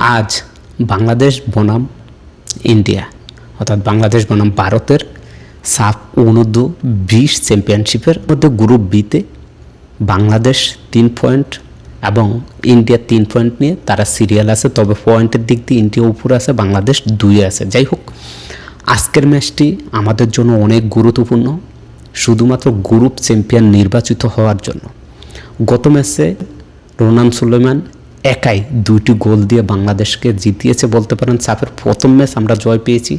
আজ বাংলাদেশ বনাম ইন্ডিয়া অর্থাৎ বাংলাদেশ বনাম ভারতের সাফ অনূর্ধ্ব-20 চ্যাম্পিয়নশিপের মধ্যে গ্রুপ বিতে বাংলাদেশ 3 পয়েন্ট এবং ইন্ডিয়া 3 পয়েন্ট নিয়ে তারা সিরিয়াল আছে। তবে পয়েন্টের দিক দিয়ে ইন্ডিয়া উপরে আছে, বাংলাদেশ 2-এ আছে। যাই হোক, আজকের ম্যাচটি আমাদের জন্য অনেক গুরুত্বপূর্ণ, শুধুমাত্র গ্রুপ চ্যাম্পিয়ন নির্বাচিত হওয়ার জন্য। গত ম্যাচে রোনান সুলেমান একাই 2টি গোল দিয়ে বাংলাদেশকে জিতিয়েছে বলতে পারেন। সাফের প্রথম ম্যাচ আমরা জয় পেয়েছি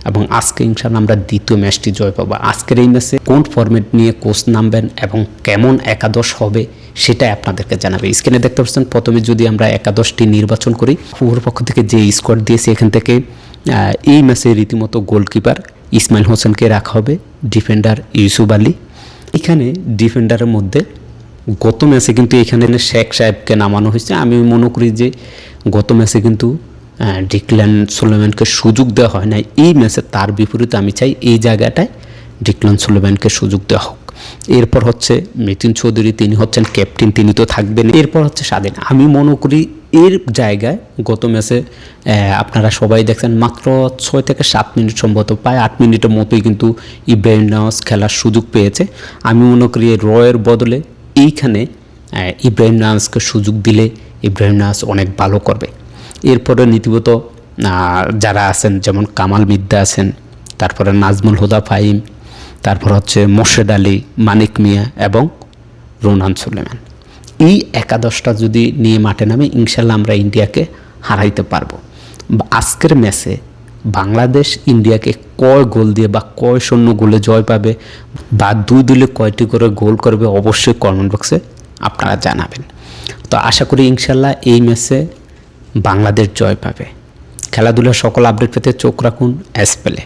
এবং আজকে ইনশাআল্লাহ আমরা দ্বিতীয় ম্যাচটি জয় পাবো। আজকের এই ম্যাচে কোন ফরম্যাট নিয়ে কোচ নামবেন এবং কেমন একাদশ হবে সেটাই আপনাদেরকে জানাবে। স্ক্রিনে দেখতে পাচ্ছেন, প্রথমে যদি আমরা একাদশটি নির্বাচন করি, পুরো পক্ষ থেকে যে স্কোয়াড দিয়েছে এখান থেকে এই ম্যাচে রীতিমতো গোলকিপার ইসমাইল হোসেনকে রাখা হবে, ডিফেন্ডার ইউসুফ আলী। এখানে ডিফেন্ডারের মধ্যে গত ম্যাচে কিন্তু এখানে শেখ সাহেবকে নামানো হয়েছে। আমি মনে করি যে গত ম্যাচে কিন্তু ডিক্লান সুলেমানকে সুযোগ দেওয়া হয় না। এই ম্যাচে তার বিপরীতে আমি চাই এই জায়গাটায় ডিক্লান সুলেমানকে সুযোগ দেওয়া হোক। এরপর হচ্ছে মিতিন চৌধুরী, তিনি হচ্ছেন ক্যাপ্টেন, তিনি তো থাকবেন। এরপর হচ্ছে স্বাধীন। আমি মনে করি এর জায়গায় গত ম্যাচে আপনারা সবাই দেখছেন মাত্র 6 থেকে 7 মিনিট, সম্ভবত প্রায় 8 মিনিটের মতোই কিন্তু ইব্রাহিম নওয়াজ খেলার সুযোগ পেয়েছে। আমি মনে করি রয়ের বদলে এইখানে ইব্রাহিম নওয়াজকে সুযোগ দিলে ইব্রাহিম নওয়াজ অনেক ভালো করবে। এরপরে নীতিগত যারা আছেন, যেমন কামাল মিদ্দা আছেন, তারপরে নাজমুল হুদা ফাহিম, তারপর হচ্ছে মোর্শেদ আলী, মানিক মিয়া এবং রোনান সুলেমান। এই একাদশটা যদি নিয়ে মাঠে নামে ইনশাল্লাহ আমরা ইন্ডিয়াকে হারাইতে পারবো। আজকের ম্যাচে বাংলাদেশ ইন্ডিয়াকে কয় গোল দিয়ে বা কয় শূন্য গোলে জয় পাবে বা দুই দলে কয়টি করে গোল করবে অবশ্যই কমেন্ট বক্সে আপনারা জানাবেন। তো আশা করি ইনশাল্লাহ এই ম্যাচে বাংলাদেশ জয় পাবে। খেলাধুলার সকল আপডেট পেতে চোখ রাখুন এসপ্লে।